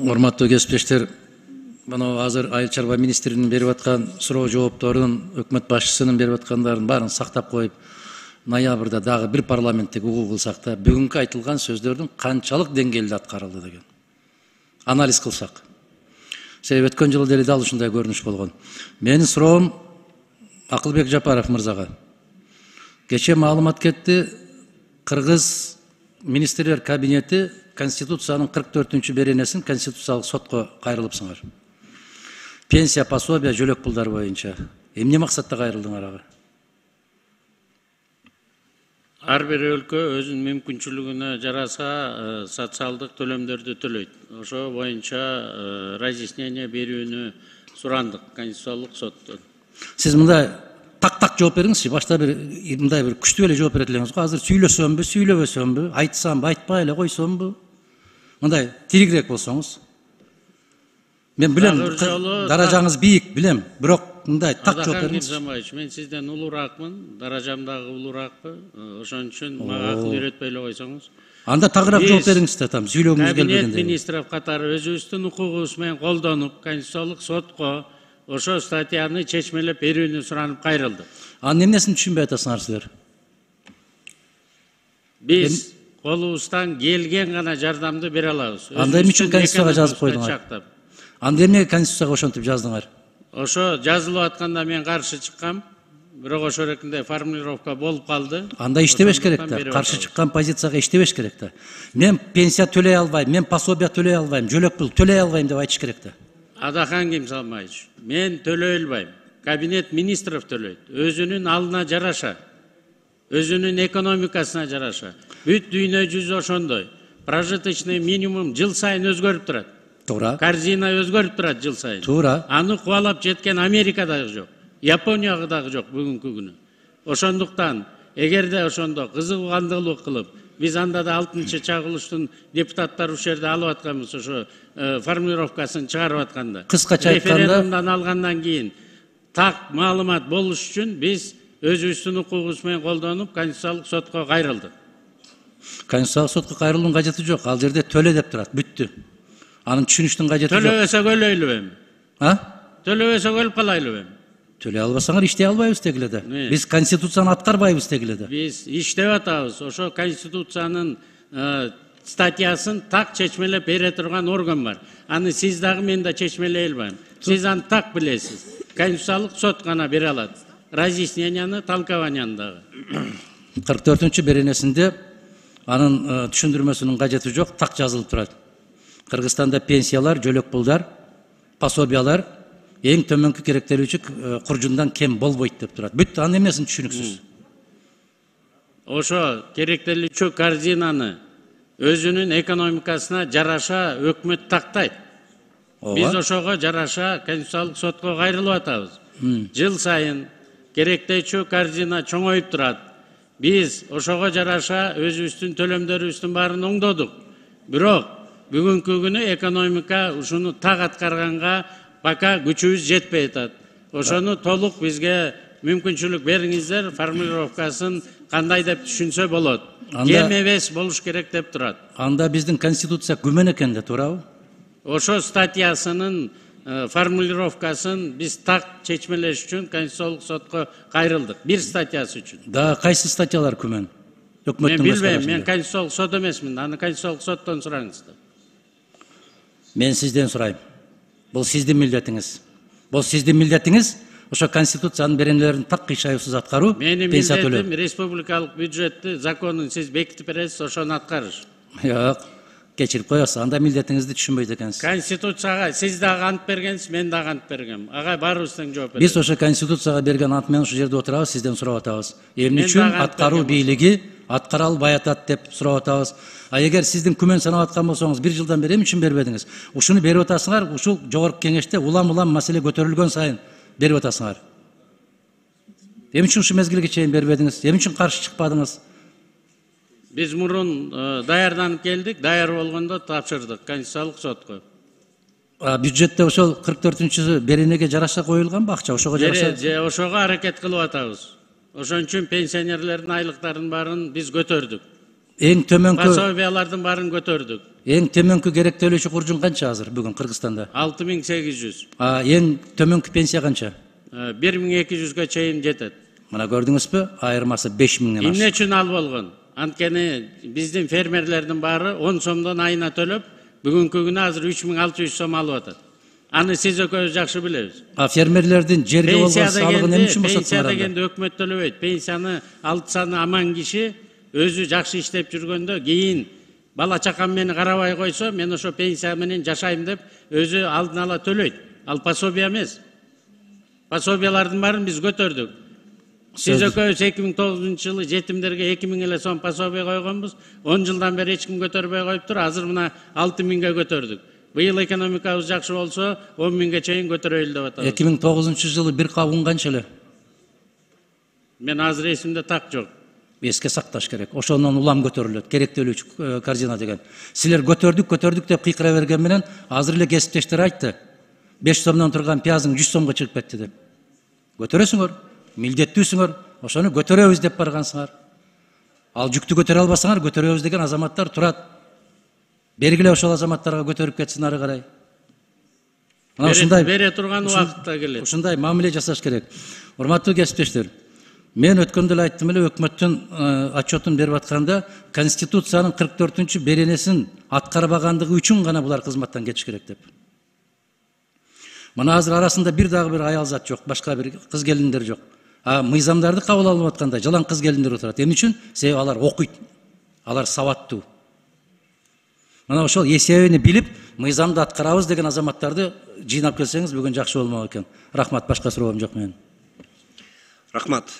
Урматтуу кесиптештер, мына азыр Айыл чарба министринин берип аткан суроо жоопторун, өкмөт башчысынын берип аткандарын баарын сактап коюп, ноябрда дагы бир парламенттик угуу кылсак да, бүгүнкү айтылган сөздөрдүн канчалык деңгээлде аткарылды деген анализ кылсак. Себеби өткөн жылы деле дал ушундай көрүнүш болгон. Менин суроом Акылбек Жапаров мырзага. Кечээ маалымат кетти, Кыргыз министрлер кабинети Конституциянын 44-беренесин Конституциялык сотко кайрылыпсыңар. Пенсия, пособия, жөлөк пулдар боюнча. Эмне максатта кайрылдыңар ага? Ар бир өлкө өзүнүн мүмкүнчүлүгүнө жараса социалдык төлөмдөрдү төлөйт. Ошо боюнча разъяснение берүүнү сурандык Конституциялык соттон. Сиз мындай так жооп бериңизчи. Башта мындай бир күчтүү эле жооп берет элеңиз го. Азыр сүйлөсөмбү, сүйлөбөсөмбү, айтсамбы, айтпай эле койсомбу? Мындай тиригирээк болсоңуз. Мен билем, даражаңыз бийик, билем, бирок мындай так жооп бериңиз. Мен сизден улураакмын, даражам дагы улураакпы. Ошон үчүн мага акыл үйрөтпөй эле койсоңуз. Анда тагыраак жооп бериңиз да, там сүйлөгүңүз келбегенде. Кабинет министров катары өзүбүздүн укугубуз менен колдонуп, Конституциялык сотко ошо статьяны чечмелеп берүүнү суранып кайрылды. Анын эмнесин түшүнбөй атасыңар силер? Биз колубуздан келген гана жардамды бере алабыз. Анда эмне үчүн Конституцияга жазып койдуңар? Анда эмне Конституцияга ошентип жаздыңар? Ошо жазылып атканда мен каршы чыккам. Бирок ошо эркинде формулировка болуп калды. Анда иштебеш керек да. Каршы чыккан позицияга иштебеш керек да. Мен пенсия төлөй албайм, мен пособия төлөй албайм, жөлөк пул төлөй албайм деп айтыш керек да. Адахан Ким Салмаевич, мен төлөй албайм. Кабинет министров төлөйт. Өзүнүн алдына жараша. Өзүнүн экономикасына жараша. Бүт дүйнө жүзү ошондой. Прожиточный минимум жыл сайын өзгөрүп турат. Туура. Корзина өзгөрүп турат жыл сайын. Туура. Аны кубалап жеткен Америка дагы жок. Япония дагы жок бүгүнкү күнү. Ошондуктан, эгерде ошондо кызыгандылык кылып, биз анда да 6-чагылыштын депутаттары ушул жерде алып атканбыз, ошо формулировкасын чыгарып атканда. Кыскача айтканда, референдумдан алгандан кийин так маалымат болуш үчүн биз өзүбүздүн укугубуз менен колдонуп, Конституциялык сотко кайрылдык. Конституциялык сотко кайрылуунун кажети жок. Ал жерде төлө деп турат, бүттү. Анын түшүнүштүн кажети жок. Төлөбөсөк өлөйлүбү эми? Төлөбөсөк өлүп калайлыбы эми? Төлөй албасаңар иштей албайбыз дегиле да. Биз Конституцияны аткарбайбыз дегиле да. Биз иштеп атабыз. Ошо Конституциянын статьясын так чечмелеп бере турган орган бар. Аны сиз дагы мен да чечмелей албайм. Сиз аны так билесиз. Конституциялык сот гана бере алат. Разъясненияны, толкованияны дагы. 44-беренесинде анын түшүндүрмөсүнүн кажети жок, так жазылып турат. Кыргызстанда пенсиялар, жөлөк пулдар, пособиялар эң төмөнкү керектелүүчү куржундан кем болбойт деп турат. Бүт анын эмнесин түшүнүксүз. Ошо керектелүүчү корзинаны өзүнүн экономикасына жараша өкмөт тактайт. Биз ошого жараша Конституциялык сотко кайрылып атабыз. Жыл сайын керектелүүчү корзина чоңоюп турат. Биз ошого жараша өзүбүздүн төлөмдөрүбүздүн баарын оңдодук. Бирок бүгүнкү күнү экономика ушуну так аткарганга пока күчүбүз жетпей атат. Ошону толук бизге мүмкүнчүлүк бериңиздер, формулировкасын кандай деп түшүнсө болот. Кем эмес болуш керек деп турат. Анда биздин Конституция күмөн экен да, туурабы? Ошо статьясынын формулировкасын биз так чечмелеш үчүн Конституциялык сотко кайрылдык. Бир статьясы үчүн. Да, кайсы статьялар күмөн? Мен билбейм, мен Конституциялык сот эмесмин. Аны Конституциялык соттон сураңыздар. Мен сизден сурайм. Бул сиздин милдетиңиз. Бул сиздин милдетиңиз ошо Конституциянын беренелерин так кыйшайсыз аткаруу, пенсия төлөө. Менин милдетим республикалык бюджетти, законун сиз бекитип бересиз, ошону аткарыш. Жок, кечирип коесуз. Анда милдетиңизди түшүнбөйт экенсиз. Конституцияга сиз дагы ант бергенсиз, мен дагы ант бергем. Ага баарыбыз тең жооп беребиз. Биз ошо Конституцияга берген ант менен ушул жерде отурабыз, сизден сурап атабыз. Эмне үчүн аткаруу бийлиги аткара албай атат деп сурап атабыз. А эгер сиздин күмөн санап аткан болсоңуз, 1 жылдан бери эмне үчүн бербедиңиз? Ушуну берип атасыңар, ушул жогорку кеңеште улам маселе көтөрүлгөн сайын берип атасыңар. Эмне үчүн ушу мезгилге чейин бербедиңиз? Эмне үчүн каршы чыкпадыңыз? Биз мурун даярданып келдик, даяр болгондо тапшырдык Конституциялык сотко. Бюджетте ошол 44-беренеге жараша коюлганбы акча? Ошого жараша? Ошого аракет кылып атабыз. Ошон үчүн пенсионерлердин айлыктарын баарын биз көтөрдүк. Эң төмөнкү пособиялардын баарын көтөрдүк. эң төмөнкү керектелүүчү куржун канча азыр бүгүн Кыргызстанда? 6800. Эң төмөнкү пенсия канча? 1200га чейин жетет. Мына көрдүңүзбү? Айырмасы 5000ден ашты. Эмне үчүн ал болгон? Анткени биздин фермерлердин баары 10 сомдон айына төлөп, бүгүнкү күнү азыр 3600 сом алып атат. Аны сиз экөөбүз жакшы билебиз. Фермерлердин жерге болгон салыгын эмне үчүн Пенсия босотмаган? дегенди өкмөт төлөбөйт. Пенсияны алтсаны аман киши өзү жакшы иштеп жүргөндө кийин бала чакам мени карабай койсо, мен ошо пенсия менен жашайм деп өзү алдын ала төлөйт. Ал пособия эмес. Пособиялардын баарын биз көтөрдүк. Сиз экөөбүз 2009 жылы жетимдерге 2000 эле сом пособия койгонбуз. 10 жылдан бери эч ким көтөрбөй коюптур. Азыр мына 6000ге көтөрдүк. Быйыл экономикабыз жакшы болсо 10.000ге чейин көтөрөйлү деп атабыз. 2009 жылы бир кабын канча эле? Мен азыр эсимде так жок. Эске сакташ керек. Ошондон улам көтөрүлөт. Керектелүүчү корзина деген. Силер көтөрдүк деп кыйкыра берген менен азыр эле кесиптештер айтты. 5 сомдон турган пиязың 100 сомго чыгып кетти деп. Көтөрөсүңөр, милдеттүүсүңөр, ошону көтөрөбүз деп баргансыңар. Ал жүктү көтөрө албасаңар, көтөрөбүз деген азаматтар турат. Бергиле ошол азаматтарга көтөрүп кетсин ары карай. Мына ушундай бере турган убакытта келет. Ушундай мамиле жасаш керек. Урматтуу кесиптештер, мен өткөндө эле айттым эле, өкмөттүн отчетун берип атканда Конституциянын 44-чү беренесин аткарбагандыгы үчүн гана булар кызматтан кетиш керек деп. Мына азыр арасында бир дагы бир аял зат жок, башка бир кыз келиндер жок. Мыйзамдарды кабыл алып атканда жалаң кыз келиндер отурат. Эмне үчүн? Себеби алар окуйт. Алар сабаттуу. Мына ошол эсебини билип, мыйзамды аткарабыз деген азаматтарды жыйнап келсеңиз бүгүн жакшы болмок экен. Рахмат, башка суроом жок менин. Рахмат.